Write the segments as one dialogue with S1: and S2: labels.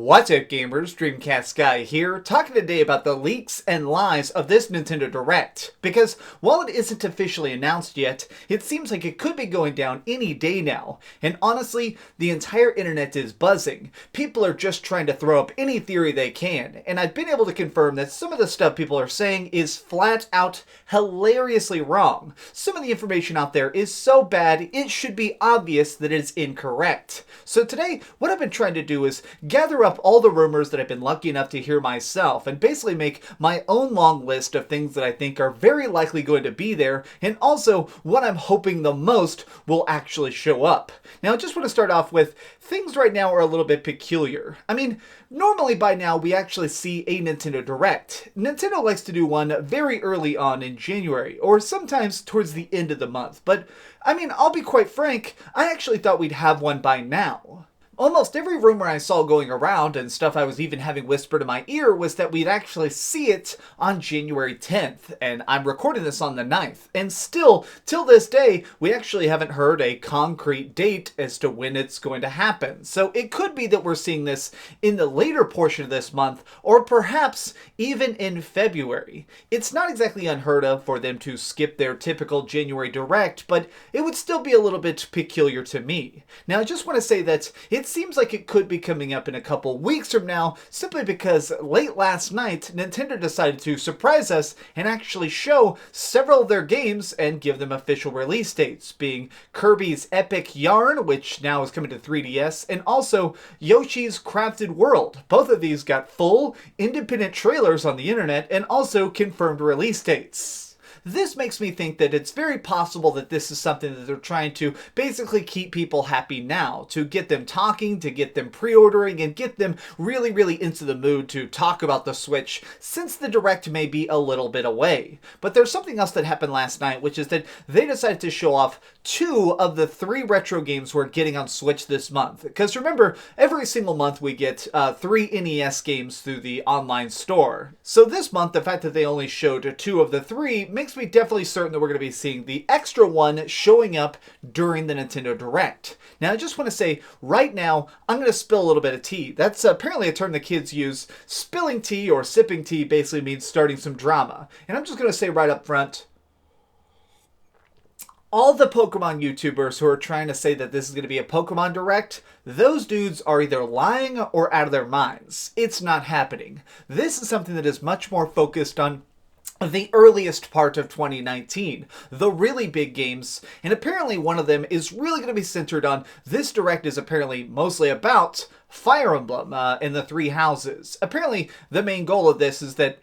S1: What's up, gamers? DreamcastGuy here, talking today about the leaks and lies of this Nintendo Direct. Because while it isn't officially announced yet, it seems like it could be going down any day now. And honestly, the entire internet is buzzing. People are just trying to throw up any theory they can. And I've been able to confirm that some of the stuff people are saying is flat out hilariously wrong. Some of the information out there is so bad, it should be obvious that it's incorrect. So today, what I've been trying to do is gather up all the rumors that I've been lucky enough to hear myself and basically make my own long list of things that I think are very likely going to be there, and also what I'm hoping the most will actually show up. Now I just want to start off with things right now are a little bit peculiar. I mean, normally by now we actually see a Nintendo Direct. Nintendo likes to do one very early on in January, or sometimes towards the end of the month, but I mean, I'll be quite frank, I actually thought we'd have one by now. Almost every rumor I saw going around, and stuff I was even having whispered in my ear, was that we'd actually see it on January 10th, and I'm recording this on the 9th. And still, till this day, we actually haven't heard a concrete date as to when it's going to happen. So it could be that we're seeing this in the later portion of this month, or perhaps even in February. It's not exactly unheard of for them to skip their typical January Direct, but it would still be a little bit peculiar to me. Now, I just want to say that it seems like it could be coming up in a couple weeks from now, simply because late last night, Nintendo decided to surprise us and actually show several of their games and give them official release dates, being Kirby's Epic Yarn, which now is coming to 3DS, and also Yoshi's Crafted World. Both of these got full, independent trailers on the internet and also confirmed release dates. This makes me think that it's very possible that this is something that they're trying to basically keep people happy now, to get them talking, to get them pre-ordering, and get them really into the mood to talk about the Switch, since the Direct may be a little bit away. But there's something else that happened last night, which is that they decided to show off 2 of the 3 retro games we're getting on Switch this month. Because remember, every single month we get 3 NES games through the online store. So this month, the fact that they only showed 2 of the 3 makes me definitely certain that we're going to be seeing the extra one showing up during the Nintendo Direct. Now, I just want to say, right now, I'm going to spill a little bit of tea. That's apparently a term the kids use. Spilling tea or sipping tea basically means starting some drama. And I'm just going to say right up front, all the Pokemon YouTubers who are trying to say that this is going to be a Pokemon Direct, those dudes are either lying or out of their minds. It's not happening. This is something that is much more focused on the earliest part of 2019, the really big games, and apparently one of them is really going to be centered on, this Direct is apparently mostly about Fire Emblem and the 3 houses. Apparently the main goal of this is that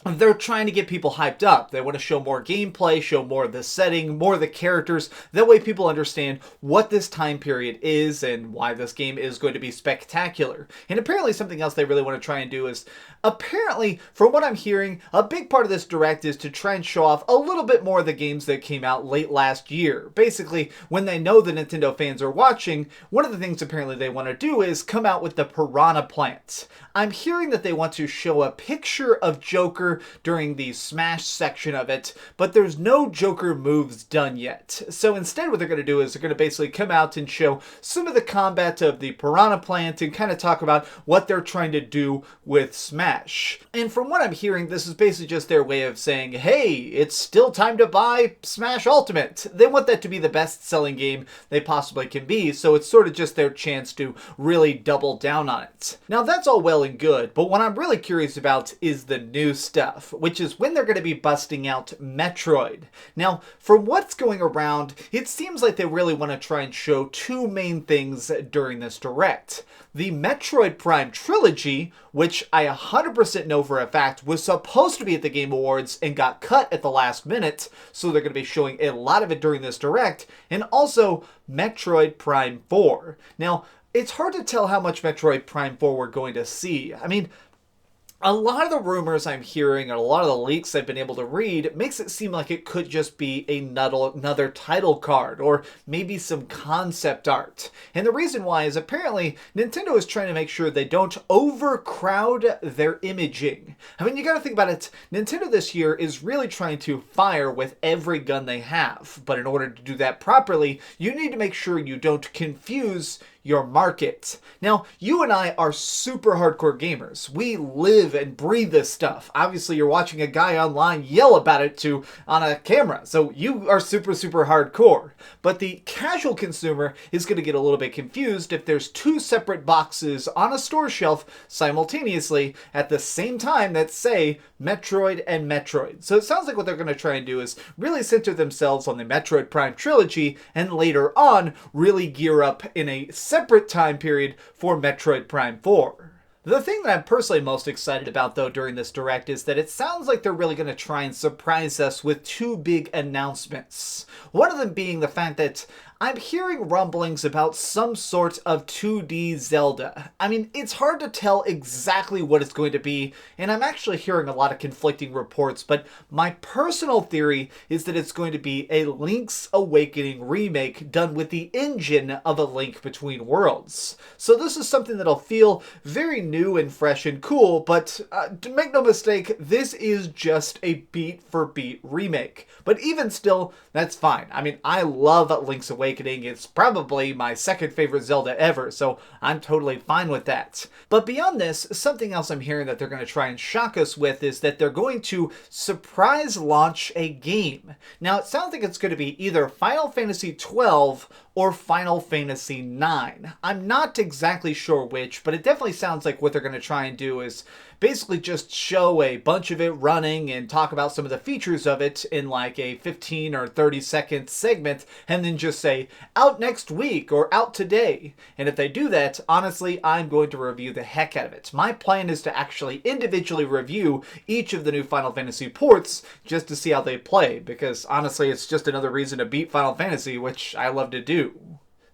S1: they're trying to get people hyped up. They want to show more gameplay, show more of the setting, more of the characters. That way people understand what this time period is and why this game is going to be spectacular. And apparently something else they really want to try and do is, apparently, from what I'm hearing, a big part of this Direct is to try and show off a little bit more of the games that came out late last year. Basically, when they know the Nintendo fans are watching, one of the things apparently they want to do is come out with the Piranha Plant. I'm hearing that they want to show a picture of Joker during the Smash section of it, but there's no Joker moves done yet. So instead what they're going to do is they're going to basically come out and show some of the combat of the Piranha Plant and kind of talk about what they're trying to do with Smash. And from what I'm hearing, this is basically just their way of saying, hey, it's still time to buy Smash Ultimate. They want that to be the best-selling game they possibly can be, so it's sort of just their chance to really double down on it. Now that's all well and good, but what I'm really curious about is the new stuff, which is when they're going to be busting out Metroid. Now, from what's going around, it seems like they really want to try and show 2 main things during this Direct. The Metroid Prime Trilogy, which I 100% know for a fact was supposed to be at the Game Awards and got cut at the last minute, so they're going to be showing a lot of it during this Direct, and also Metroid Prime 4. Now, it's hard to tell how much Metroid Prime 4 we're going to see. I mean, a lot of the rumors I'm hearing and a lot of the leaks I've been able to read makes it seem like it could just be another title card or maybe some concept art. And the reason why is apparently Nintendo is trying to make sure they don't overcrowd their imaging. I mean, you gotta think about it. Nintendo this year is really trying to fire with every gun they have. But in order to do that properly, you need to make sure you don't confuse your market. Now, you and I are super hardcore gamers. We live and breathe this stuff. Obviously, you're watching a guy online yell about it on a camera, so you are super hardcore. But the casual consumer is going to get a little bit confused if there's two separate boxes on a store shelf simultaneously at the same time that say Metroid and Metroid. So it sounds like what they're going to try and do is really center themselves on the Metroid Prime Trilogy, and later on really gear up in a separate time period for Metroid Prime 4. The thing that I'm personally most excited about, though, during this Direct is that it sounds like they're really going to try and surprise us with two big announcements. One of them being the fact that I'm hearing rumblings about some sort of 2D Zelda. I mean, it's hard to tell exactly what it's going to be, and I'm actually hearing a lot of conflicting reports, but my personal theory is that it's going to be a Link's Awakening remake done with the engine of A Link Between Worlds. So this is something that'll feel very new and fresh and cool, but to make no mistake, this is just a beat-for-beat remake. But even still, that's fine. I mean, I love Link's Awakening. It's probably my second favorite Zelda ever, so I'm totally fine with that. But beyond this, something else I'm hearing that they're going to try and shock us with is that they're going to surprise launch a game. Now, it sounds like it's going to be either Final Fantasy XII or Final Fantasy IX. I'm not exactly sure which, but it definitely sounds like what they're going to try and do is basically just show a bunch of it running and talk about some of the features of it in like a 15 or 30 second segment, and then just say, out next week or out today. And if they do that, honestly, I'm going to review the heck out of it. My plan is to actually individually review each of the new Final Fantasy ports just to see how they play, because honestly, it's just another reason to beat Final Fantasy, which I love to do.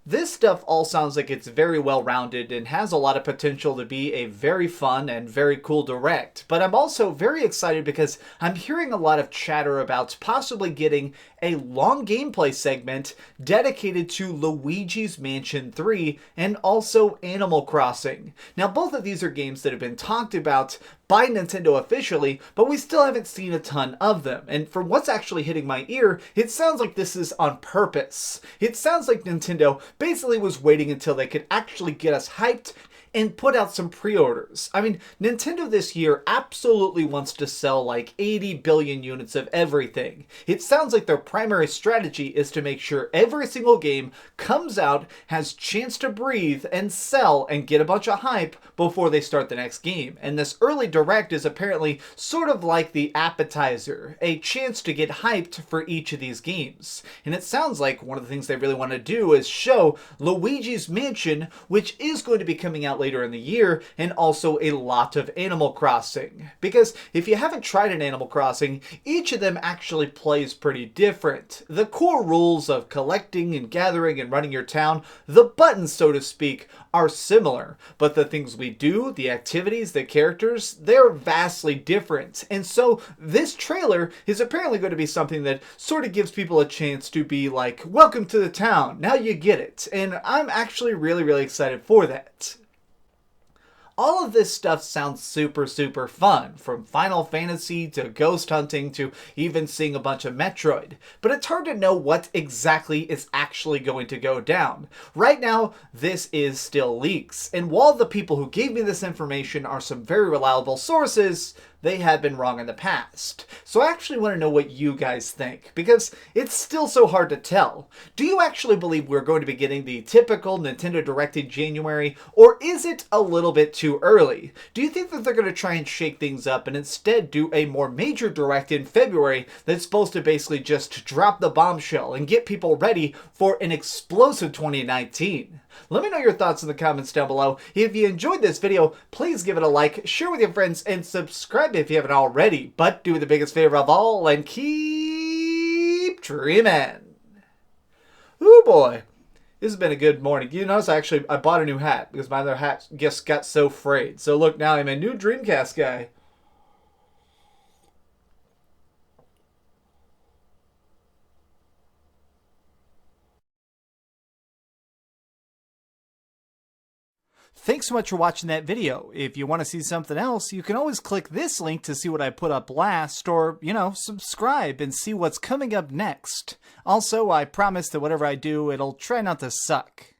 S1: This stuff all sounds like it's very well-rounded and has a lot of potential to be a very fun and very cool Direct, but I'm also very excited because I'm hearing a lot of chatter about possibly getting a long gameplay segment dedicated to Luigi's Mansion 3 and also Animal Crossing. Now, both of these are games that have been talked about by Nintendo officially, but we still haven't seen a ton of them. And from what's actually hitting my ear, it sounds like this is on purpose. It sounds like Nintendo basically was waiting until they could actually get us hyped and put out some pre-orders. I mean, Nintendo this year absolutely wants to sell like 80 billion units of everything. It sounds like their primary strategy is to make sure every single game comes out, has chance to breathe and sell and get a bunch of hype before they start the next game. And this early Direct is apparently sort of like the appetizer, a chance to get hyped for each of these games. And it sounds like one of the things they really want to do is show Luigi's Mansion, which is going to be coming out later in the year, and also a lot of Animal Crossing. Because if you haven't tried an Animal Crossing, each of them actually plays pretty different. The core rules of collecting and gathering and running your town, the buttons, so to speak, are similar, but the things we do, the activities, the characters, they're vastly different. And so this trailer is apparently going to be something that sort of gives people a chance to be like, welcome to the town, now you get it. And I'm actually really excited for that. All of this stuff sounds super fun, from Final Fantasy to ghost hunting to even seeing a bunch of Metroid. But it's hard to know what exactly is actually going to go down. Right now, this is still leaks, and while the people who gave me this information are some very reliable sources, they have been wrong in the past. So I actually want to know what you guys think, because it's still so hard to tell. Do you actually believe we're going to be getting the typical Nintendo Direct in January, or is it a little bit too early? Do you think that they're going to try and shake things up and instead do a more major Direct in February that's supposed to basically just drop the bombshell and get people ready for an explosive 2019? Let me know your thoughts in the comments down below. If you enjoyed this video, please give it a like, share with your friends, and subscribe if you haven't already. But do me the biggest favor of all and keep dreaming. Ooh boy, this has been a good morning. You notice I bought a new hat because my other hat just got so frayed. So look, now I'm a new Dreamcast guy. Thanks so much for watching that video. If you want to see something else, you can always click this link to see what I put up last, or, subscribe and see what's coming up next. Also, I promise that whatever I do, it'll try not to suck.